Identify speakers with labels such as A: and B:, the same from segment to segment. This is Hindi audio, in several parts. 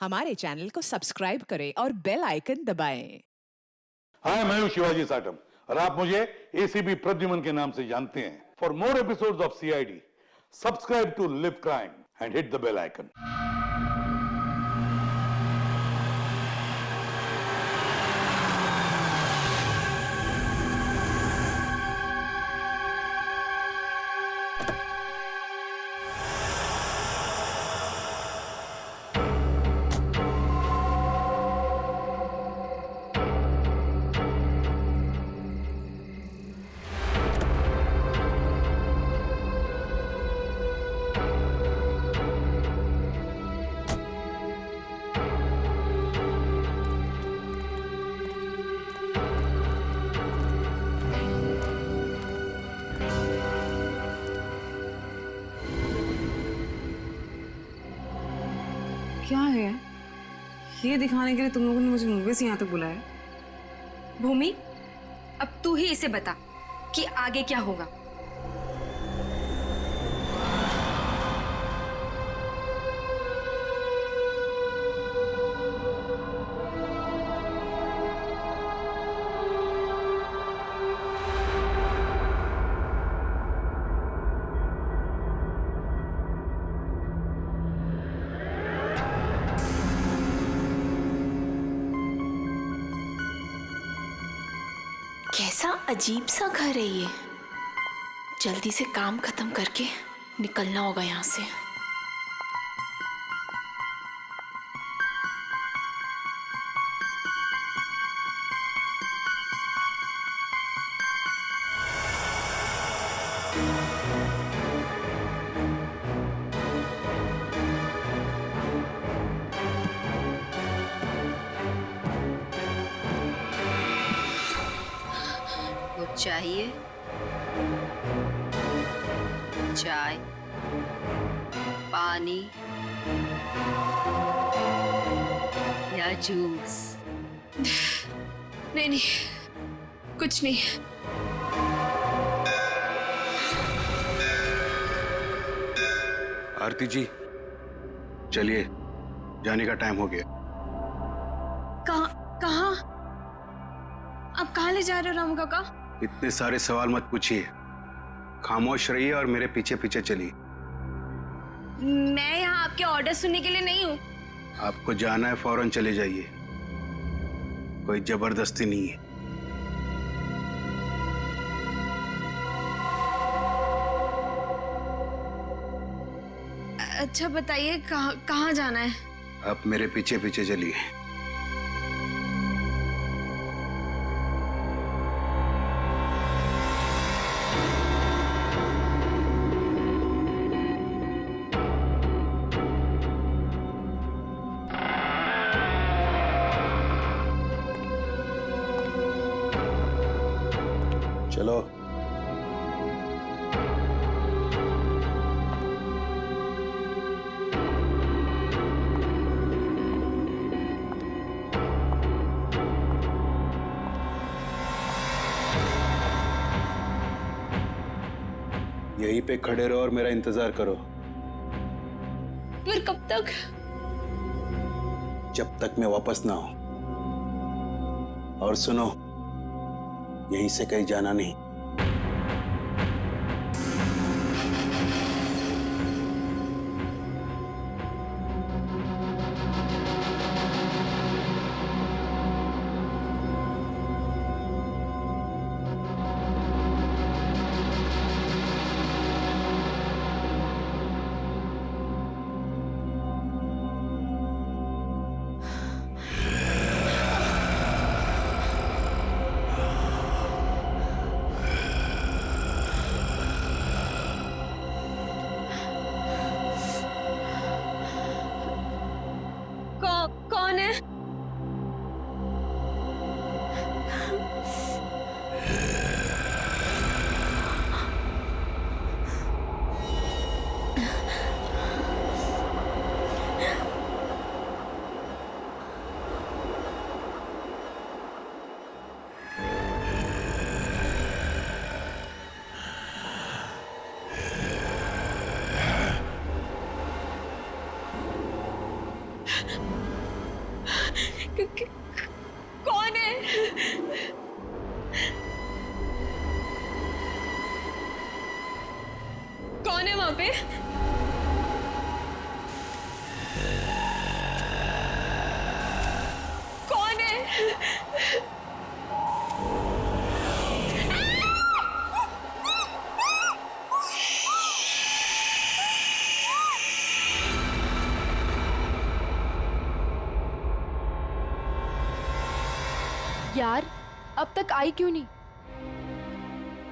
A: हमारे चैनल को सब्सक्राइब करें और बेल आइकन दबाएं।
B: हाय, मैं हूं शिवाजी साटम और आप मुझे एसीपी प्रद्युमन के नाम से जानते हैं। For more episodes of CID, subscribe to LIV Crime and hit the bell icon.
C: क्या है ये दिखाने के लिए तुम लोगों ने मुझे मुंबई से यहाँ तक बुलाया?
D: भूमि, अब तू ही इसे बता कि आगे क्या होगा।
E: कैसा अजीब सा घर है ये। जल्दी से काम खत्म करके निकलना होगा यहाँ से।
D: कुछ चाहिए? चाय, पानी या जूस?
C: नहीं, कुछ नहीं।
F: आरती जी, चलिए, जाने का टाइम हो गया।
C: कहाँ? आप कहाँ ले जा रहे हो रामू काका?
F: इतने सारे सवाल मत पूछिए, खामोश रहिए और मेरे पीछे पीछे चलिए।
C: मैं यहाँ आपके ऑर्डर सुनने के लिए नहीं हूँ।
F: आपको जाना है, फौरन चले जाइए, कोई जबरदस्ती नहीं है।
C: अच्छा बताइए कहाँ जाना है?
F: आप मेरे पीछे पीछे चलिए। चलो। यहीं पे खड़े रहो और मेरा इंतजार करो।
C: फिर कब तक?
F: जब तक मैं वापस ना आऊं। और सुनो, यहीं से कहीं जाना नहीं।
D: कौन है? कौन है वहां पे? कौन है?
G: यार अब तक आई क्यों नहीं?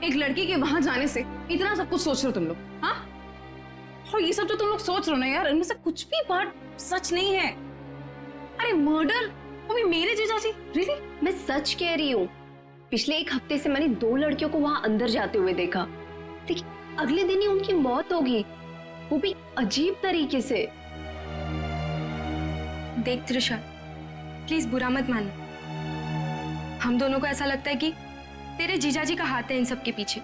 C: एक लड़की के वहां जाने से इतना सब कुछ सोच रहे हो तुम लोग, हाँ? और ये सब जो तुम लोग सोच रहे हो ना यार, इनमें से कुछ भी बात सच नहीं है। अरे मर्डर, वो भी मेरे जीजाजी? रियली?
G: मैं सच कह रही हूँ। पिछले एक हफ्ते से मैंने 2 लड़कियों को वहां अंदर जाते हुए देखा, लेकिन अगले दिन ही उनकी मौत होगी, वो भी अजीब तरीके से।
D: देख त्रिशा, प्लीज बुरा मत मान। हम दोनों को ऐसा लगता है कि तेरे जीजाजी का हाथ है इन सब के पीछे।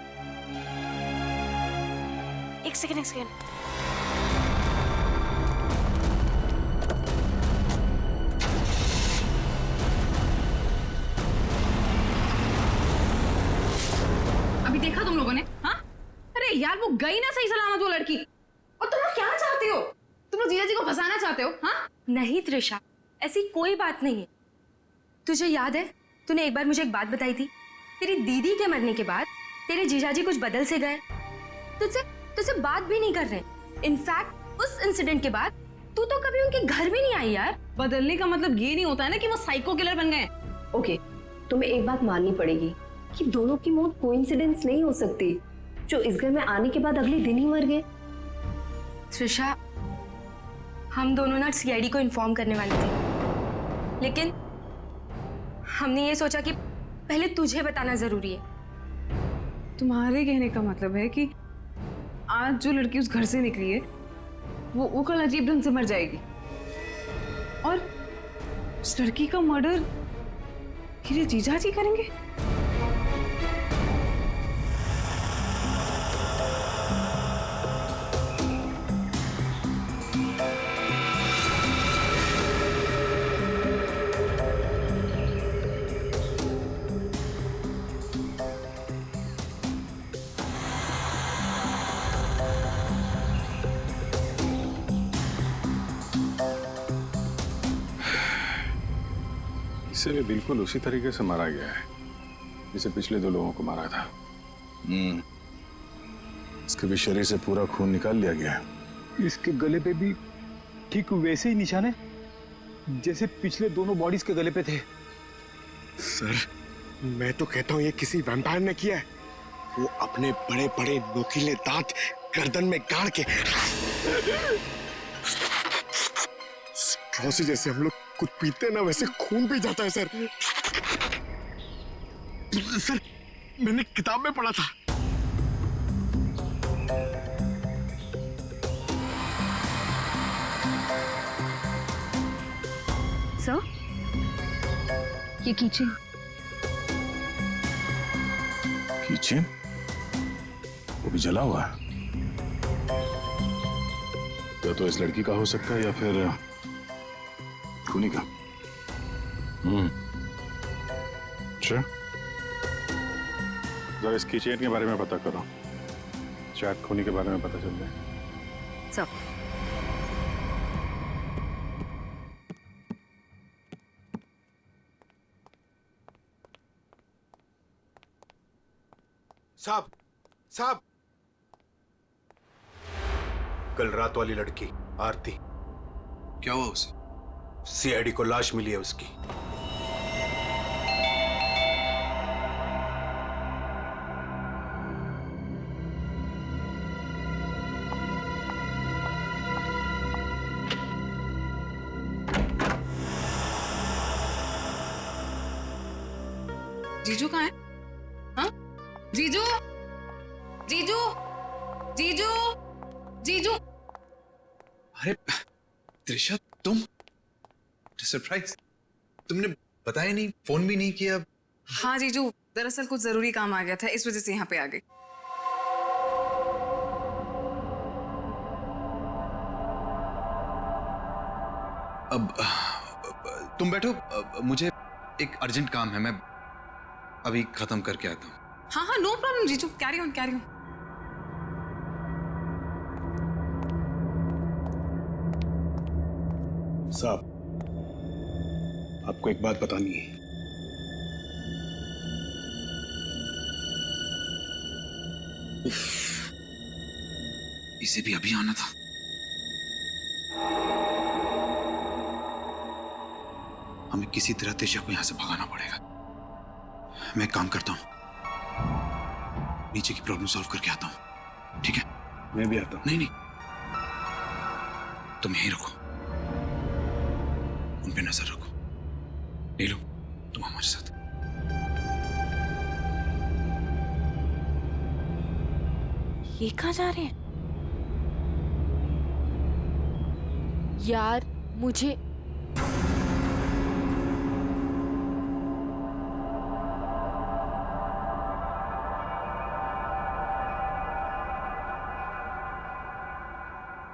E: एक सेकेंड।
C: अभी देखा तुम लोगों ने? हाँ? अरे यार वो गई ना सही सलामत वो लड़की। और तुम लोग क्या चाहते हो? तुम लोग जीजाजी को फंसाना चाहते हो? हाँ?
D: नहीं त्रिशा, ऐसी कोई बात नहीं है। तुझे याद है तूने एक बार मुझे एक बात बताई थी, तेरी दीदी के मरने के बाद तेरे जीजाजी कुछ बदल से गए, तुझसे बात भी नहीं कर रहे। इनफैक्ट उस इंसिडेंट के बाद तू तो कभी उनके घर भी नहीं आई यार।
C: बदलने का मतलब ये नहीं होता है ना कि वो साइको किलर बन गए।
G: ओके, तुम्हें एक बात माननी पड़ेगी कि दोनों की मौत कोइंसिडेंस नहीं हो सकती, जो इस घर में आने के बाद अगले दिन ही मर गए।
D: त्रिशा, हम दोनों ना सीआईडी को इन्फॉर्म करने वाले थे, लेकिन हमने ये सोचा कि पहले तुझे बताना जरूरी है।
C: तुम्हारे कहने का मतलब है कि आज जो लड़की उस घर से निकली है वो कल अजीब ढंग से मर जाएगी, और उस लड़की का मर्डर मेरे जीजाजी करेंगे?
H: इसे भी बिल्कुल उसी तरीके से मारा गया है जिसे पिछले 2 लोगों को मारा था। इसके भी शरीर से पूरा खून निकाल लिया गया है।
I: इसके गले पे भी ठीक वैसे ही निशान है जैसे पिछले दोनों बॉडीज के गले पे थे।
J: सर, मैं तो कहता हूँ ये किसी वैम्पायर ने किया है। वो अपने बड़े बड़े नोकीले दांत गर्दन में गाड़ के स्ट्रॉ से जैसे हम लोग कुछ पीते हैं ना, वैसे खून पी जाता है सर। सर, मैंने किताब में पढ़ा था।
G: सर, ये कीचेन।
H: कीचेन? वो भी जला हुआ है। या तो इस लड़की का हो सकता है या फिर खूनी का। अच्छा, जरा इस कीचेन के बारे में पता करो, शायद खूनी के बारे में पता चल जाए।
G: सर,
J: साहब, कल रात वाली लड़की आरती,
F: क्या हुआ उसे?
J: सीआईडी को लाश मिली है उसकी।
C: जीजू कहाँ है? हाँ? जीजू, जीजू, जीजू, जीजू।
K: अरे त्रिशा, तुम? सरप्राइज, तुमने बताया नहीं, फोन भी नहीं किया।
C: हाँ जीजू, दरअसल कुछ जरूरी काम आ गया था, इस वजह से यहाँ पे आ गई।
K: अब तुम बैठो, मुझे एक अर्जेंट काम है, मैं अभी खत्म करके आता हूँ।
C: हाँ हाँ, नो प्रॉब्लम जीजू, कैरी ऑन कैरी ऑन।
F: साहब, आपको एक बात बतानी है।
K: इसे भी अभी आना था। हमें किसी तरह तेजा को यहां से भगाना पड़ेगा। मैं एक काम करता हूं, नीचे की प्रॉब्लम सॉल्व करके आता हूं, ठीक है?
F: मैं भी आता हूं।
K: नहीं नहीं, तुम यहीं रखो, उन पे नजर रखो। नीलू, तुम हमारे साथ।
E: ये कहाँ जा रहे हैं? यार मुझे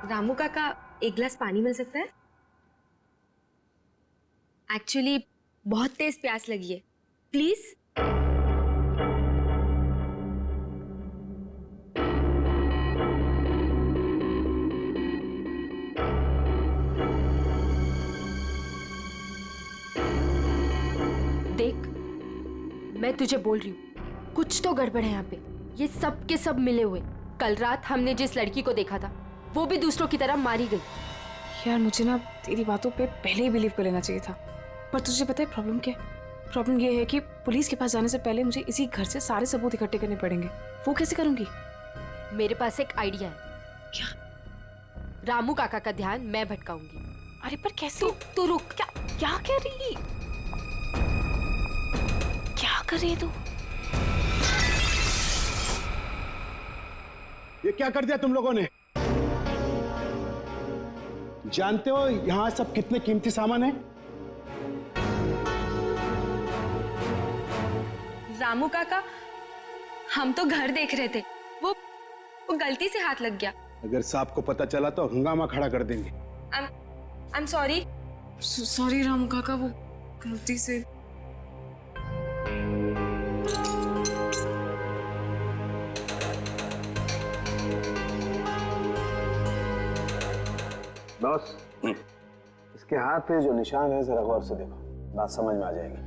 D: रामू काका, एक गिलास पानी मिल सकता है? एक्चुअली बहुत तेज प्यास लगी है, प्लीज।
E: देख, मैं तुझे बोल रही हूँ, कुछ तो गड़बड़ है यहाँ पे। ये सब के सब मिले हुए। कल रात हमने जिस लड़की को देखा था, वो भी दूसरों की तरह मारी गई।
C: यार मुझे ना तेरी बातों पे पहले ही बिलीव कर लेना चाहिए था, पर तुझे पता है प्रॉब्लम क्या है? प्रॉब्लम ये है कि पुलिस के पास जाने से पहले मुझे इसी घर से सारे सबूत इकट्ठे करने पड़ेंगे। वो कैसे करूंगी?
E: मेरे पास एक आइडिया है।
C: क्या?
E: रामू काका का ध्यान मैं भटकाऊंगी।
C: अरे पर कैसे?
E: तू रुक। क्या कर रही? क्या कर रही है तू?
F: ये क्या कर दिया तुम लोगों ने? जानते हो यहां सब कितने कीमती सामान है?
D: रामू काका, हम तो घर देख रहे थे, वो गलती से हाथ लग गया।
F: अगर साहब को पता चला तो हंगामा खड़ा कर देंगे।
D: I am sorry.
C: Sorry Ramu काका, वो गलती से।
F: बॉस, इसके हाथ पे जो निशान है जरा गौर से देखो, बात समझ में आ जाएगी।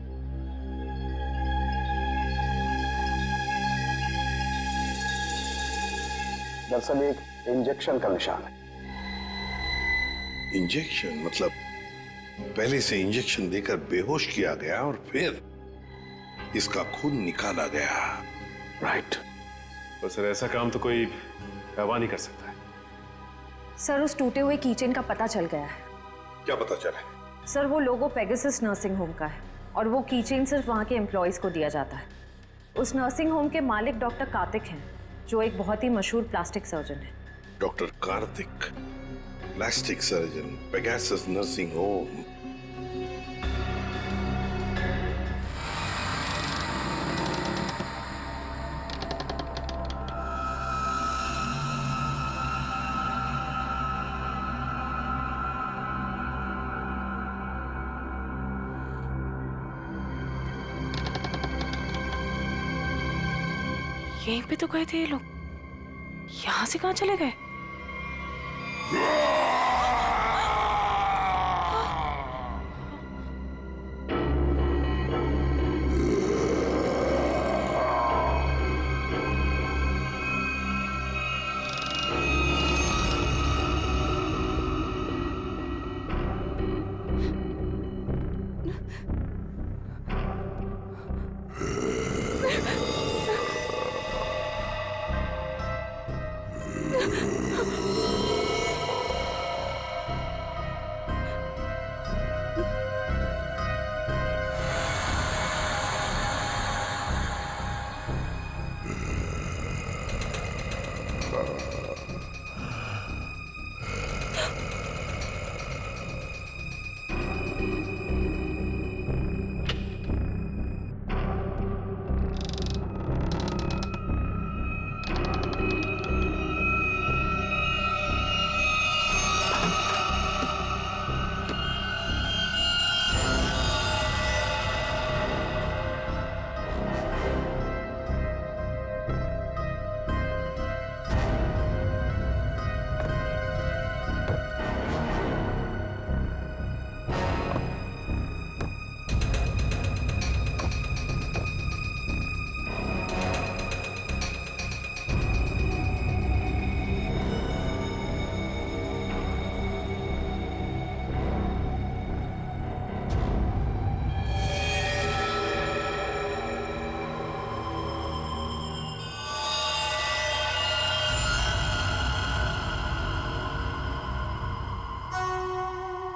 F: दरअसल एक इंजेक्शन का निशान है।
J: इंजेक्शन मतलब पहले से इंजेक्शन देकर बेहोश किया गया और फिर इसका खून निकाला गया।
F: राइट।
H: तो सर ऐसा काम तो कोई गवाह नहीं कर सकता है।
L: सर, उस टूटे हुए कीचेन का पता चल गया है।
J: क्या पता चला?
L: सर, वो लोगो पेगासस नर्सिंग होम का है और वो कीचेन सिर्फ वहाँ के एम्प्लॉयज को दिया जाता है। उस नर्सिंग होम के मालिक डॉक्टर कार्तिक हैं, जो एक बहुत ही मशहूर प्लास्टिक सर्जन है।
J: Doctor Kartik, plastic surgeon, Pegasus nursing home.
C: यहीं पे तो गए थे ये लोग, यहाँ से कहाँ चले गए?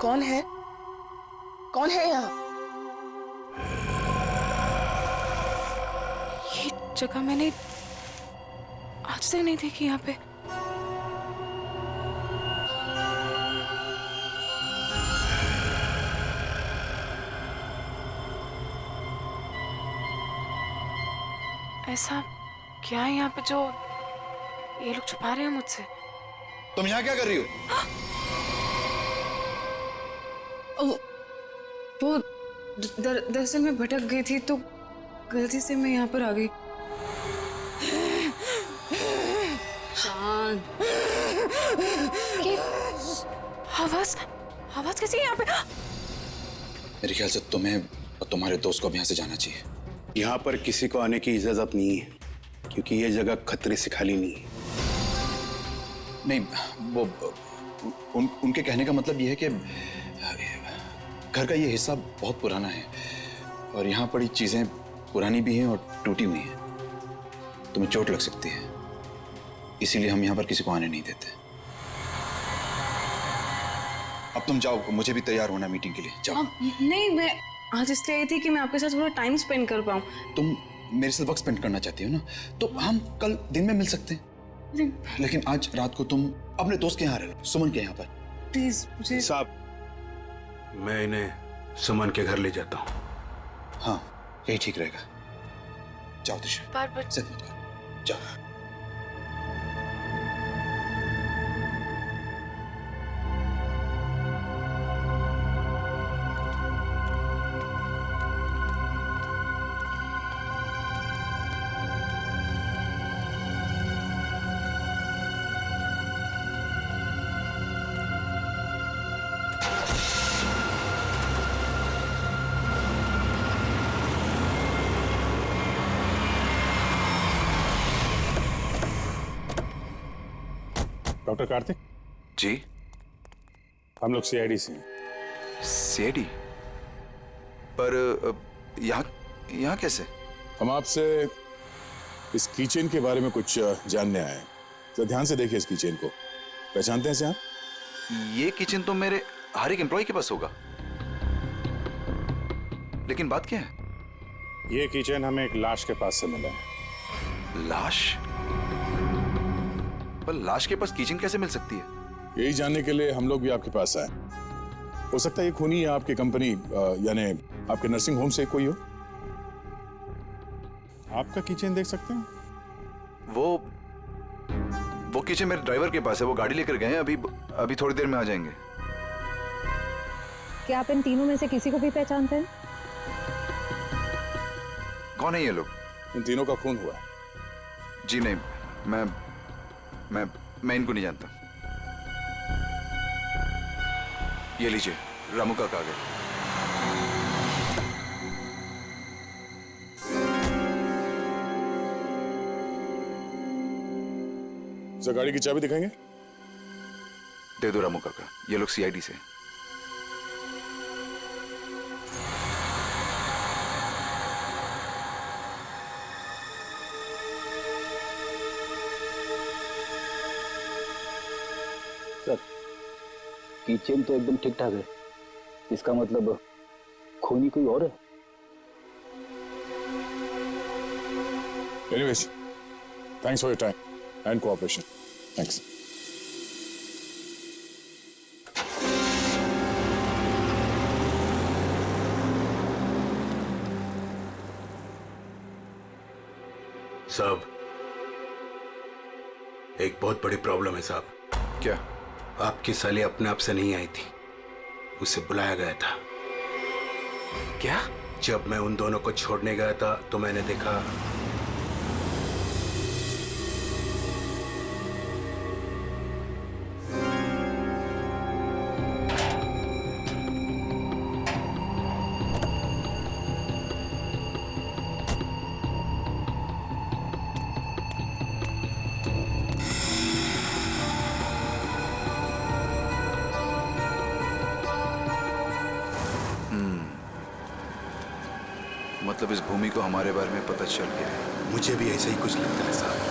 M: कौन है? कौन है यहाँ?
C: ये जगह मैंने आज तक नहीं देखी यहाँ पे। ऐसा क्या है यहाँ पे जो ये लोग छुपा रहे हैं मुझसे?
K: तुम यहाँ क्या कर रही हो?
C: वो दरअसल मैं भटक गई थी तो गलती से मैं यहाँ पर आ गई।
G: शांत।
C: आवाज कैसी है यहाँ पे?
K: मेरे ख्याल से तुम्हें और तुम्हारे दोस्त को अब यहाँ से जाना चाहिए।
F: यहाँ पर किसी को आने की इजाजत नहीं है, क्योंकि ये जगह खतरे से खाली नहीं है।
K: नहीं, वो उनके कहने का मतलब ये है कि घर का ये हिस्सा बहुत पुराना है और यहाँ पड़ी चीजें पुरानी भी हैं और टूटी हुई हैं। तुम्हें चोट लग सकती है, इसीलिए हम यहाँ पर किसी को आने नहीं देते। अब तुम जाओ, मुझे भी तैयार होना मीटिंग के लिए। जाओ।
C: नहीं, मैं आज इसलिए आई थी कि मैं आपके साथ थोड़ा टाइम स्पेंड कर पाऊँ।
K: तुम मेरे साथ वक्त स्पेंड करना चाहती हो ना, तो हम कल दिन में मिल सकते हैं। लेकिन आज रात को तुम अपने दोस्त के यहाँ रह लो, सुमन के यहाँ पर।
C: प्लीज मुझे।
F: साहब, मैं इन्हें सुमन के घर ले जाता हूँ।
K: हाँ, यही ठीक रहेगा। जाओ दिशा,
C: बार
K: जिद मत करो, जाओ।
H: डॉक्टर कार्तिक
K: जी,
H: हम लोग सीआईडी से हैं।
K: सीआईडी? पर यहाँ कैसे?
H: हम आपसे इस कीचेन के बारे में कुछ जानने आए हैं। तो ध्यान से देखिए इस कीचेन को। पहचानते हैं इसे आप?
K: ये किचन तो मेरे हर एक एम्प्लॉय के पास होगा, लेकिन बात क्या है?
H: ये कीचेन हमें एक लाश के पास से मिला है।
K: लाश? पर लाश के पास किचन कैसे मिल सकती है?
H: यही जानने के लिए हम लोग भी आपके पास आए। हो सकता है ये खूनी या आपकी कंपनी यानी आपके नर्सिंग होम से कोई हो। आपका किचन देख सकते हैं?
K: वो किचन मेरे ड्राइवर के पास है, वो गाड़ी लेकर गए हैं, अभी थोड़ी देर में आ जाएंगे।
L: क्या आप इन तीनों में से किसी को भी पहचानते हैं?
K: कौन है ये लोग?
H: इन तीनों का खून हुआ है।
K: जी नहीं, मैं इनको नहीं जानता। ये लीजिए, रामू का कागज।
H: सर, गाड़ी की चाबी दिखाएंगे?
K: दे दो रामू काका, ये लोग सीआईडी से।
I: सर, किचन तो एकदम ठीक ठाक है। इसका मतलब खूनी कोई और है।
H: Anyways, thanks for your time and cooperation. Thanks.
F: साहब, एक बहुत बड़ी प्रॉब्लम है साहब।
K: क्या?
F: आपकी साली अपने आप से नहीं आई थी, उसे बुलाया गया था।
K: क्या?
F: जब मैं उन दोनों को छोड़ने गया था तो मैंने देखा
K: मतलब इस भूमि को हमारे बारे में पता चल गया है।
F: मुझे भी ऐसा ही कुछ लगता है साहब।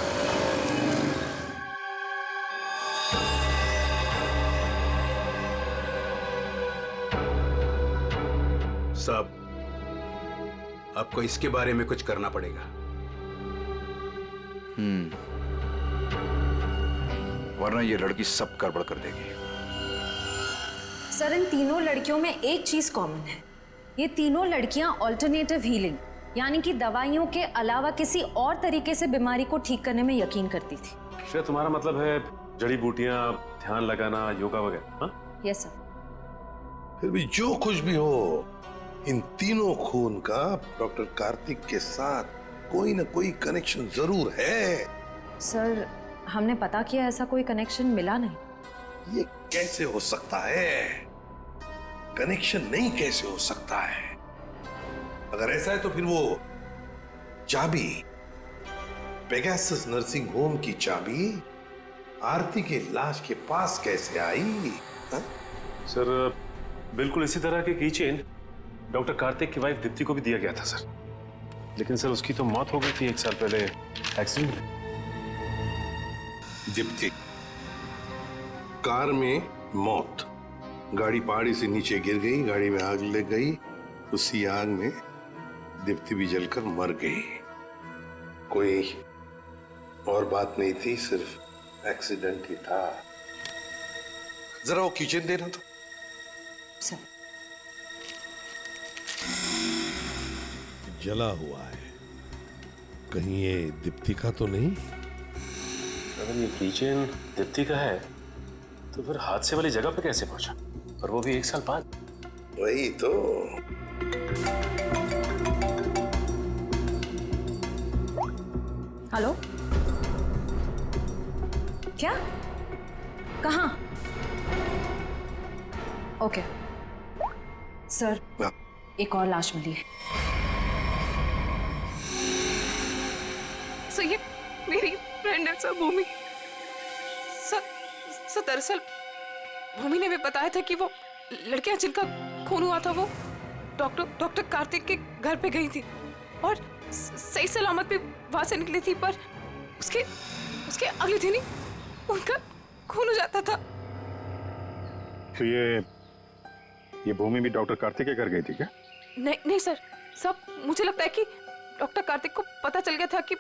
F: साहब, आपको इसके बारे में कुछ करना पड़ेगा।
K: वरना ये लड़की सब गड़बड़ कर देगी।
L: सर, इन तीनों लड़कियों में एक चीज कॉमन है। ये तीनों लड़कियां ऑल्टरनेटिव हीलिंग यानी कि दवाइयों के अलावा किसी और तरीके से बीमारी को ठीक करने में यकीन करती थी।
N: शायद तुम्हारा मतलब है जड़ी बूटियां, ध्यान लगाना, योगा वगैरह। हाँ,
L: यस सर।
O: फिर भी जो कुछ भी हो, इन तीनों खून का डॉक्टर कार्तिक के साथ कोई ना कोई कनेक्शन जरूर है।
L: सर, हमने पता किया, ऐसा कोई कनेक्शन मिला नहीं।
O: ये कैसे हो सकता है? कनेक्शन नहीं कैसे हो सकता है? अगर ऐसा है तो फिर वो चाबी, पेगासस नर्सिंग होम की चाबी आरती के लाश के पास कैसे आई? हा?
N: सर, बिल्कुल इसी तरह के कीचेन डॉक्टर कार्तिक की वाइफ दीप्ति को भी दिया गया था सर। लेकिन सर उसकी तो मौत हो गई थी 1 साल पहले एक्सीडेंट में।
O: दीप्ति, कार में मौत, गाड़ी पहाड़ी से नीचे गिर गई, गाड़ी में आग लग गई, उसी आग में दीप्ति भी जलकर मर गई। कोई और बात नहीं थी, सिर्फ एक्सीडेंट ही था। जरा वो किचन देना तो।
L: सर,
O: जला हुआ है, कहीं ये दीप्ति का तो नहीं?
N: अगर ये किचन दीप्ति का है तो फिर हादसे वाली जगह पे कैसे पहुंचा, और वो भी 1 साल बाद?
O: वही तो।
L: हेलो, क्या? कहाँ? ओके सर, एक और लाश मिली है।
C: सर, ये मेरी फ्रेंड है सर, भूमि। सर दरअसल भूमि ने भी बताया था कि वो लड़कियां जिनका खून हुआ था वो डॉक्टर कार्तिक के घर पे गई थी और सही सलामत भी वहां से निकली थी, पर उसके अगले दिन ही उनका खून हो जाता था।
H: तो ये भूमि भी डॉक्टर कार्तिक के घर गई थी क्या?
C: नहीं सर, सब मुझे लगता है कि डॉक्टर कार्तिक को पता चल गया था कि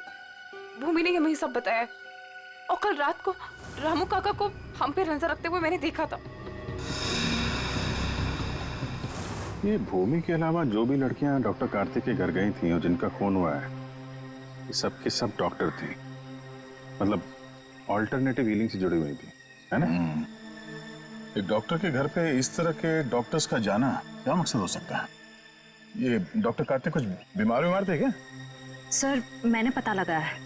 C: भूमि ने हमें सब बताया, और कल रात को रामू काका को हम पे नजर रखते हुए मैंने देखा था।
H: ये भूमि के अलावा जो भी लड़कियां डॉक्टर कार्तिक के घर गई थी और जिनका खून हुआ है, ये सब के सब डॉक्टर थे, मतलब ऑल्टरनेटिव हीलिंग से जुड़ी हुई थी, है ना? एक डॉक्टर के घर पे इस तरह के डॉक्टर्स का जाना क्या मकसद हो सकता है? ये डॉक्टर कार्तिक कुछ बीमार थे क्या?
L: सर, मैंने पता लगाया है,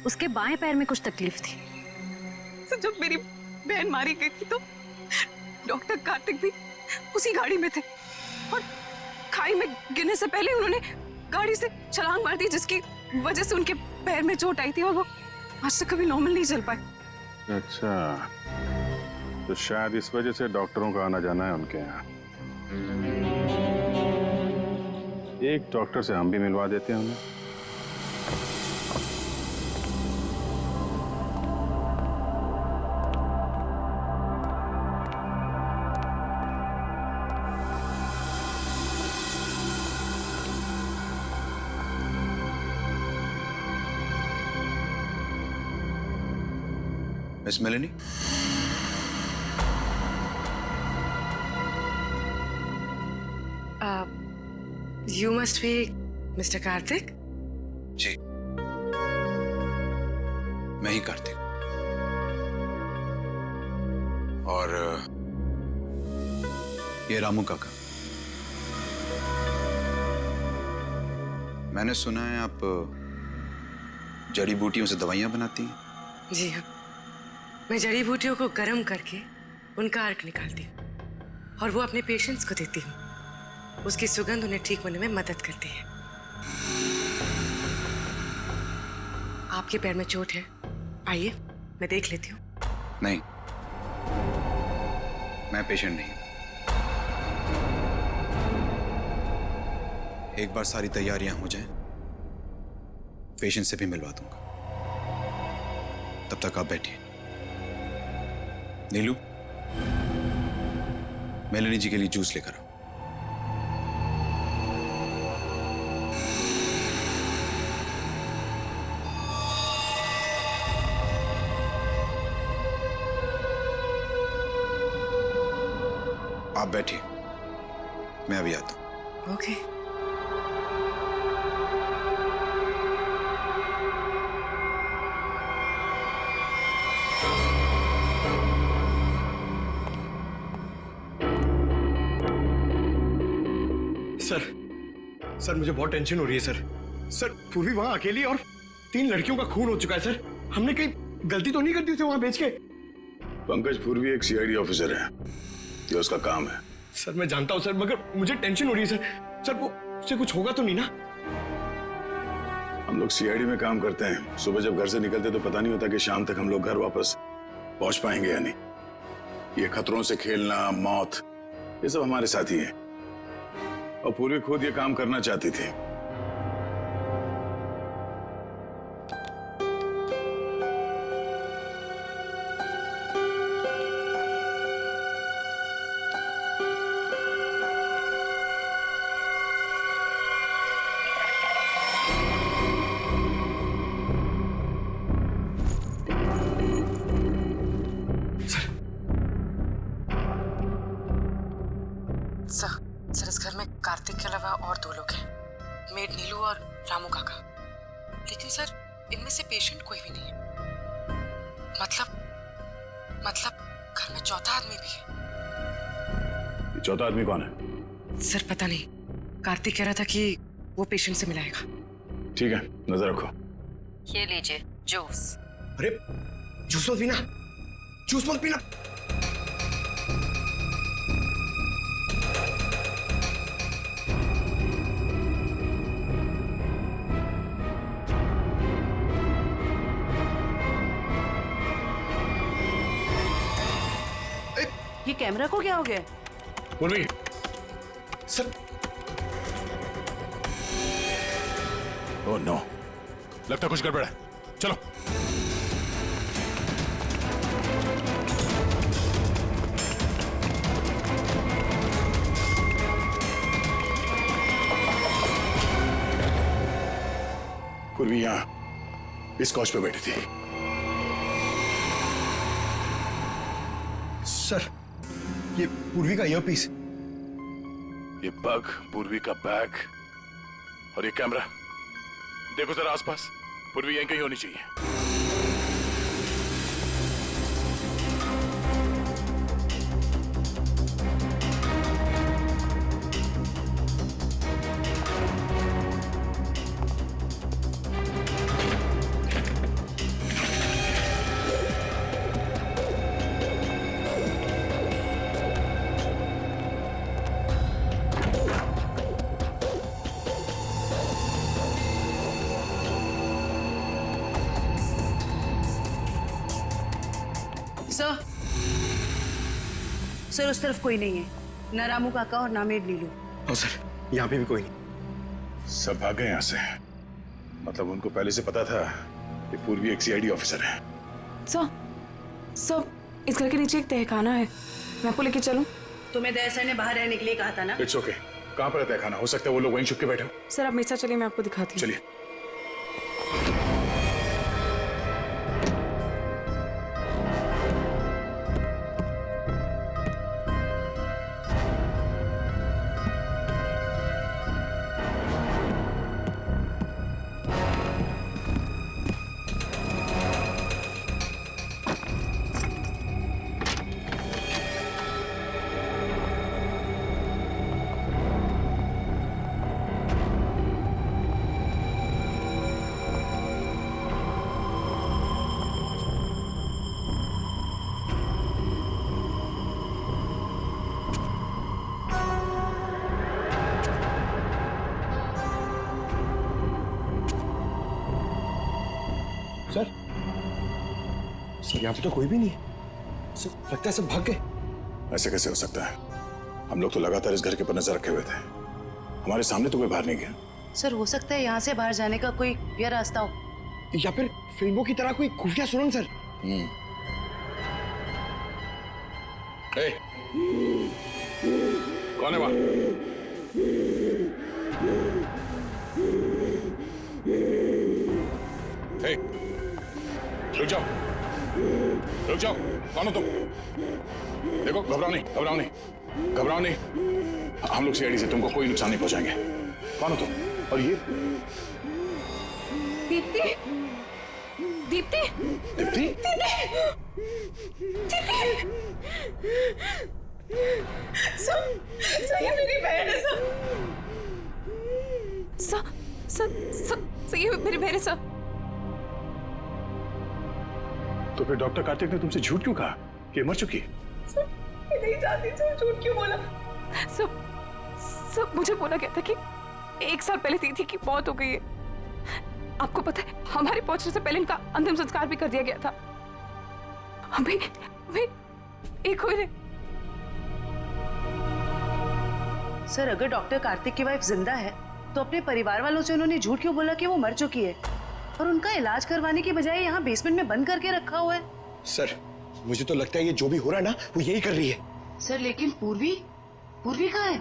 L: उसके बाएं पैर में कुछ तकलीफ थी।
C: सर, जब मेरी बहन मारी गई थी तो डॉक्टर कार्तिक भी उसी गाड़ी में थे और खाई में गिरने से पहले उन्होंने गाड़ी से छलांग मार दी, जिसकी वजह से उनके पैर में चोट आई थी और वो आज तक कभी नॉर्मल नहीं चल पाए।
H: अच्छा, तो शायद इस वजह से डॉक्टरों का आना जाना है उनके यहाँ। एक डॉक्टर से हम भी मिलवा देते हैं उन्हें।
K: Miss Meloni,
P: You must be Mr. Karthik?
K: जी, मैं ही कार्तिक। और ये रामू काका। मैंने सुना है आप जड़ी बूटियों से दवाइयां बनाती हैं।
P: जी हाँ, मैं जड़ी बूटियों को गर्म करके उनका अर्क निकालती हूँ और वो अपने पेशेंट्स को देती हूँ। उसकी सुगंध उन्हें ठीक होने में मदद करती है। आपके पैर में चोट है, आइए मैं देख लेती हूँ।
K: नहीं, मैं पेशेंट नहीं। एक बार सारी तैयारियां हो जाएं, पेशेंट से भी मिलवा दूंगा। तब तक आप बैठिए। नीलू, मेलेनी जी के लिए जूस लेकर आओ। आप बैठिए, मैं अभी आता हूं।
P: ओके।
J: सर मुझे बहुत टेंशन हो रही है सर पूर्वी वहां अकेली और 3 लड़कियों का खून हो चुका है सर। हमने कहीं गलती तो नहीं कर दी उसे वहां भेज के?
H: पंकज पूर्वी एक सीआईडी ऑफिसर है, ये उसका काम है।
J: सर मैं जानता हूं सर, मगर मुझे टेंशन हो रही है सर वो उसे कुछ होगा तो नहीं ना?
H: हम लोग सीआईडी में काम करते हैं, सुबह जब घर से निकलते तो पता नहीं होता कि शाम तक हम लोग घर वापस पहुंच पाएंगे या नहीं। ये खतरों से खेलना, मौत, ये सब हमारे साथी हैं और पूर्वी खुद ये काम करना चाहती थी।
P: सर इस घर में कार्तिक के अलावा और 2 लोग हैं, मेड नीलू और रामू काका। लेकिन सर इनमें से पेशेंट कोई भी नहीं है। मतलब घर में चौथा आदमी भी है।
H: ये चौथा आदमी कौन है?
P: सर पता नहीं, कार्तिक कह रहा था कि वो पेशेंट से मिलाएगा।
H: ठीक है, नजर रखो।
L: ये लीजिए जूस।
J: अरे जूस मत पीना, जूस मत पीना।
M: ये कैमरा को क्या हो गया?
J: पूर्वी सर।
H: ओह नो, लगता कुछ गड़बड़ है, चलो। पूर्वी यहां इस कॉच पे बैठी थी।
J: सर ये पूर्वी का ईयरपीस,
H: ये पग, पूर्वी का बैग और ये कैमरा। देखो जरा आसपास, पूर्वी यहीं कहीं होनी चाहिए।
M: सर उस तरफ कोई नहीं है, न रामू काका और ना मेड नीलू।
J: और सर यहाँ पे भी कोई नहीं।
H: सब भाग गए यहाँ से, मतलब उनको पहले से पता था कि पूर्वी एक सीआईडी ऑफिसर है।
C: सर इस घर के नीचे एक तहखाना है, मैं आपको लेके चलूं?
M: तुम्हें दया सर ने बाहर रहने के लिए कहा था ना?
H: It's okay. कहाँ पर है तहखाना? हो सकता है वो लोग वहीं छुप के बैठे हो।
C: सर आप मेरे साथ चलिए, मैं आपको दिखाती हूँ।
H: चलिए।
J: सर यहाँ पे तो कोई भी नहीं है। सर लगता है सब भाग गए।
H: ऐसे कैसे हो सकता है? हम लोग तो लगातार इस घर के ऊपर नजर रखे हुए थे, हमारे सामने तो कोई बाहर नहीं गया।
M: सर हो सकता है यहाँ से बाहर जाने का कोई यह रास्ता हो,
J: या फिर फिल्मों की तरह कोई खुफिया सुरंग। सर
H: कौन है वहां? रुक जाओ, रुक जाओ। कौन हो तुम? देखो, घबराओ नहीं, घबराओ नहीं। घबराओ नहीं, हम लोग सीआईडी से तुमको कोई नुकसान नहीं पहुंचाएंगे। कौन हो तुम? और ये
C: दीप्ति, दीप्ति,
H: दीप्ति,
C: ये मेरी बहन है ये मेरी बहन है सर।
H: तो फिर डॉक्टर कार्तिक ने तुमसे झूठ क्यों कहा कि मर चुकी है?
C: मैं नहीं जानती सर, झूठ क्यों बोला? सब मुझे बोला गया था कि 1 साल पहले दीदी की मौत हो गई है। आपको पता है हमारे पहुंचने से पहले इनका अंतिम संस्कार भी कर दिया गया था। हमें एक हो रहे।
M: सर अगर डॉक्टर कार्तिक की वाइफ जिंदा है तो अपने परिवार वालों से उन्होंने झूठ क्यों बोला कि वो मर चुकी है और उनका इलाज करवाने की बजाय यहाँ बेसमेंट में बंद करके रखा हुआ है?
J: सर मुझे तो लगता है ये जो भी हो रहा है ना वो यही कर रही है।
M: सर लेकिन पूर्वी कहाँ है?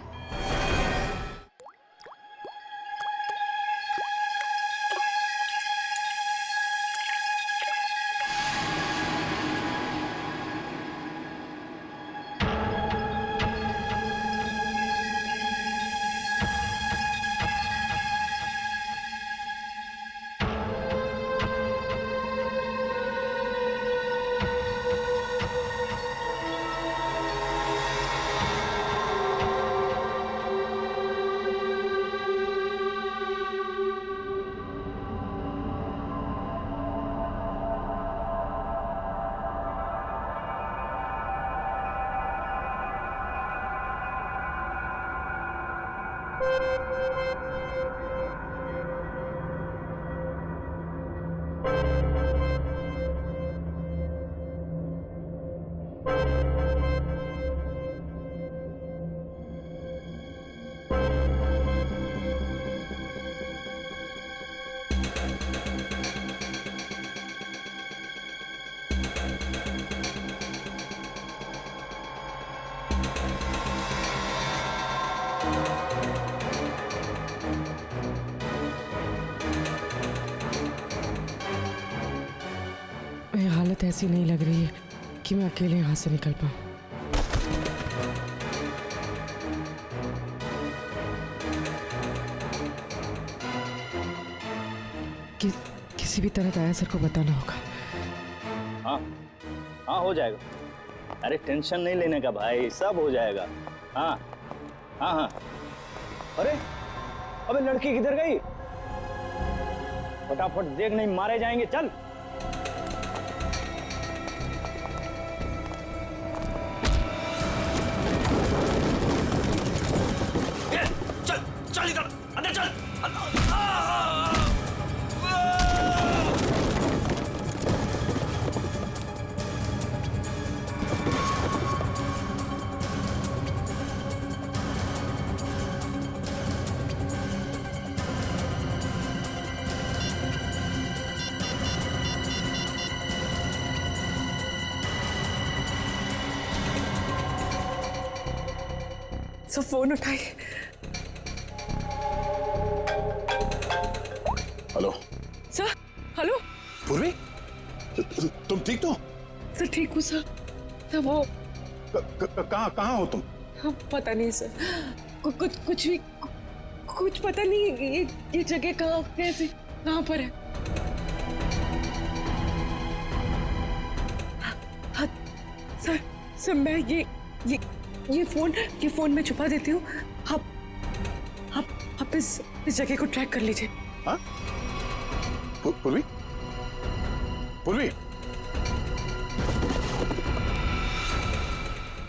P: हालत ऐसी नहीं लग रही है कि मैं अकेले यहाँ से निकल पाऊँ। किसी भी तरह दया सर को बताना होगा।
I: हाँ हो जाएगा। अरे टेंशन नहीं लेने का भाई, सब हो जाएगा। हाँ हाँ हाँ। अरे अबे लड़की किधर गई? फटाफट देख, नहीं मारे जाएंगे। चल
J: चल इधर अंदर चल।
P: सब फोन उठाइए।
H: Hello
P: sir. हेलो
H: पूर्वी, तुम ठीक तो?
P: सर ठीक हूँ सर। वो
H: कहाँ हो तुम?
P: पता नहीं सर, कुछ भी कुछ पता नहीं। ये जगह कहाँ, कैसे, कहाँ पर है? हाँ सर मैं ये फोन में छुपा देती हूँ। आप इस जगह को ट्रैक कर लीजिए।
H: हाँ? पूर्वी,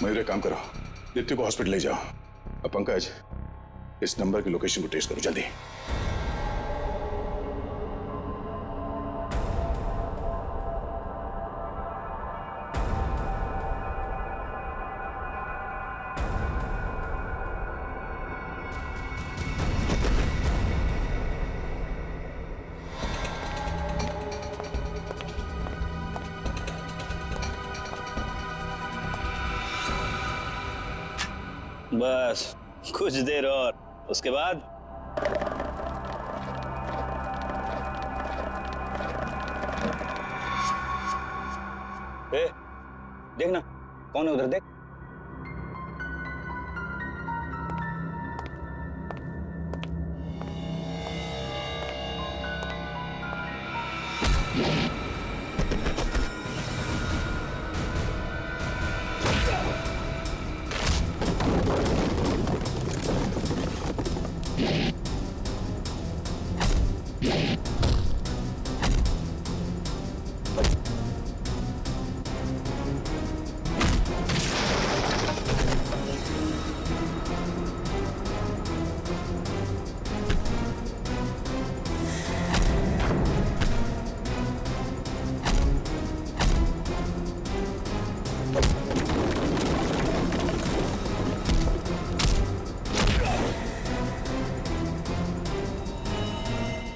H: मेरे काम करो, दीप्ति को हॉस्पिटल ले जाओ। अब पंकज, इस नंबर की लोकेशन को ट्रेस करो जल्दी।
I: बस कुछ देर और, उसके बाद देखना कौन है उधर, देख।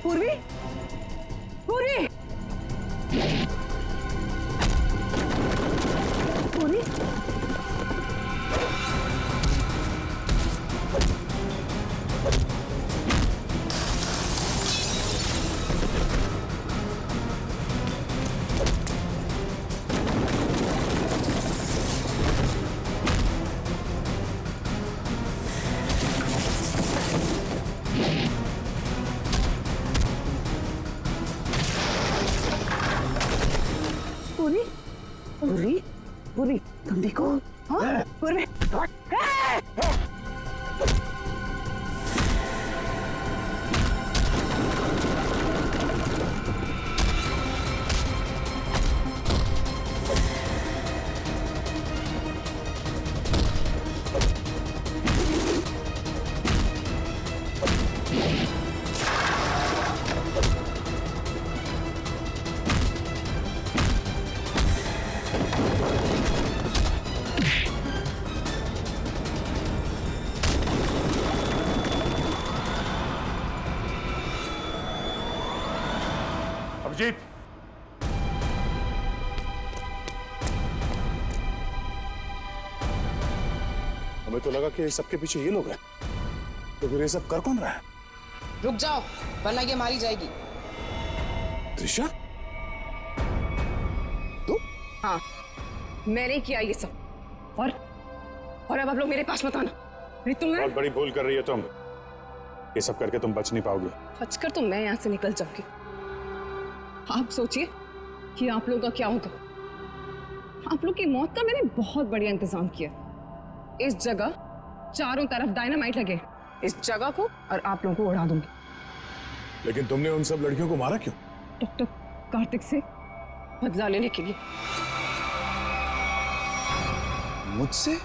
C: पूर्वी, पूर्वी, पूर्वी, पूर्वी, पूर्वी, पूर्वी, तुम देखो, हाँ, पूर्वी,
B: अभिजीत,
J: हमें तो लगा कि सबके पीछे ये लोग हैं, तो फिर ये सब कर कौन रहा है?
Q: रुक जाओ वरना ये मारी जाएगी।
J: त्रिशा,
C: हाँ, मैंने किया ये सब और अब आप लोग मेरे पास मत आना। नहीं तुम
H: बहुत बड़ी भूल कर रही हो तुम। ये सब करके तुम बच नहीं पाओगे।
C: बचकर तो मैं यहाँ से निकल जाऊंगी। आप सोचिए कि आप लोगों का क्या होगा। आप लोग की मौत का मैंने बहुत बढ़िया इंतजाम किया। इस जगह चारों तरफ डायनामाइट लगे, इस जगह को और आप लोगों को उड़ा दूंगी।
J: लेकिन तुमने उन सब लड़कियों को मारा क्यों?
C: डॉक्टर कार्तिक से बदला लेने के लिए।
K: मुझसे?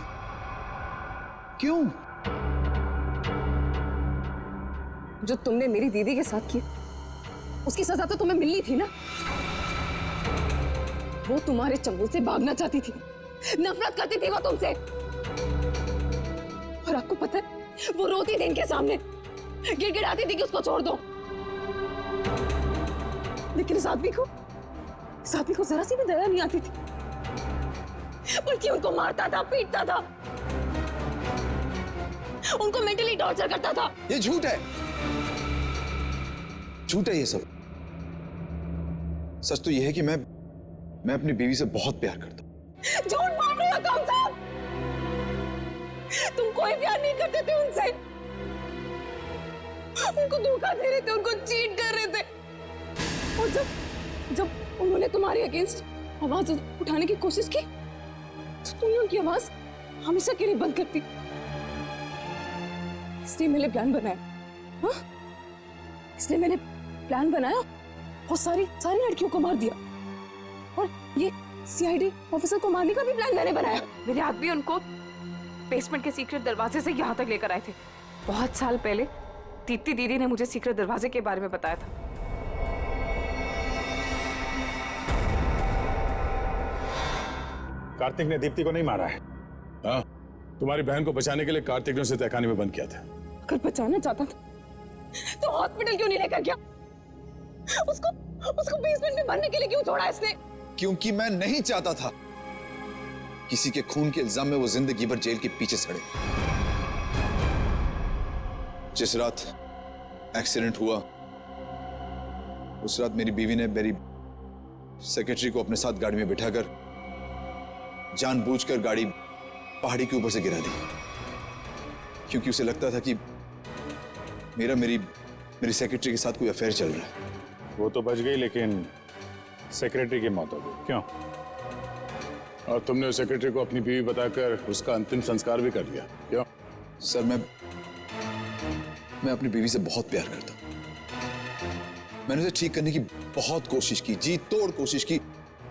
K: क्यों?
C: जो तुमने मेरी दीदी के साथ किया, उसकी सजा तो तुम्हें मिलनी थी ना। वो तुम्हारे चंगुल से भागना चाहती थी, नफरत करती थी वो तुमसे। और आपको पता है, वो रोती थी इनके सामने, गिड़गिड़ाती थी कि उसको छोड़ दो। लेकिन इस आदमी को जरा सी भी दया नहीं आती थी, बल्कि उनको मारता था, पीटता था, उनको मेंटली टॉर्चर करता था।
K: ये झूठ है, झूठ है ये सब। सच तो ये है कि मैं अपनी बीवी से बहुत प्यार करता हूं।
C: झूठ बोल रहे हो तुम सब। तुम कोई प्यार नहीं करते थे उनसे, उनको धोखा दे रहे थे, उनको चीट कर रहे थे। और जब उन्होंने तुम्हारे अगेंस्ट आवाज उठाने की कोशिश की, तो तुमने उनकी आवाज हमेशा के लिए बंद कर दी। इसलिए मैंने प्लान बनाया, हाँ? इसलिए मैंने प्लान बनाया और सारी लड़कियों को मार दिया। और ये सीआईडी ऑफिसर को मारने का भी प्लान मैंने बनाया।
E: मेरे आदमी उनको बेसमेंट के सीक्रेट दरवाजे से यहाँ तक लेकर आए थे। बहुत साल पहले दीप्ति दीदी ने मुझे सीक्रेट दरवाजे के बारे में बताया था।
H: कार्तिक ने दीप्ति को नहीं मारा है। हाँ, तुम्हारी बहन को बचाने के लिए कार्तिक ने उसे तहखाने में बंद किया था।
C: अगर बचाना चाहता था तो हॉस्पिटल क्यों नहीं लेकर गया? उसको बेसमेंट में भरने के लिए क्यों छोड़ा इसने?
K: क्योंकि मैं नहीं चाहता था किसी के खून के इल्जाम में वो जिंदगी भर जेल के पीछे सड़े। जिस रात एक्सीडेंट हुआ, उस रात मेरी बीवी ने मेरी सेक्रेटरी को अपने साथ गाड़ी में बिठाकर जानबूझकर गाड़ी पहाड़ी के ऊपर से गिरा दी, क्योंकि उसे लगता था कि मेरी सेक्रेटरी के साथ कोई अफेयर चल रहा है।
H: वो तो बच गई, लेकिन सेक्रेटरी की मौत हो गई, क्यों? और तुमने उस सेक्रेटरी को अपनी बीवी बताकर उसका अंतिम संस्कार भी कर दिया, क्यों?
K: सर मैं अपनी बीवी से बहुत प्यार करता हूं। मैंने उसे ठीक करने की बहुत कोशिश की, जी तोड़ कोशिश की,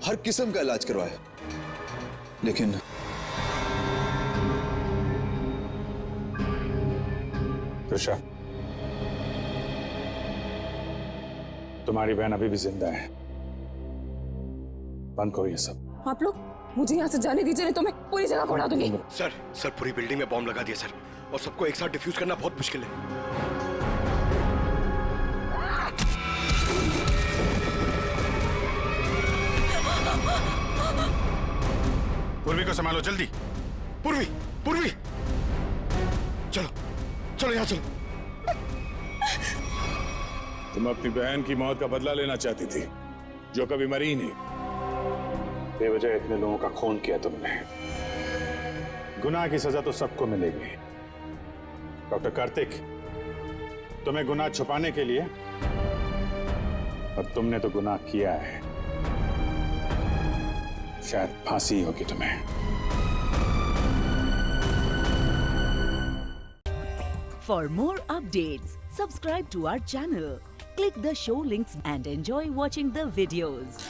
K: हर किस्म का इलाज करवाया, लेकिन
H: त्रिशा, तुम्हारी बहन अभी भी जिंदा है। बंद करो ये सब।
L: आप लोग मुझे यहाँ से जाने दीजिए, नहीं तो मैं पूरी जगह को उड़ा दूंगी।
J: सर पूरी बिल्डिंग में बॉम्ब लगा दिया सर, और सबको एक साथ डिफ्यूज करना बहुत मुश्किल है।
H: पूर्वी को संभालो जल्दी।
J: पूर्वी चलो यहाँ चलो।
H: तुम अपनी बहन की मौत का बदला लेना चाहती थी, जो कभी मरी ही नहीं। बेवजह इतने लोगों का खून किया तुमने। गुनाह की सजा तो सबको मिलेगी। डॉक्टर कार्तिक, तुम्हें गुनाह छुपाने के लिए, और तुमने तो गुनाह किया है। शायद फांसी होगी तुम्हें।
A: For more updates, subscribe to our channel, click the show links and enjoy watching the videos.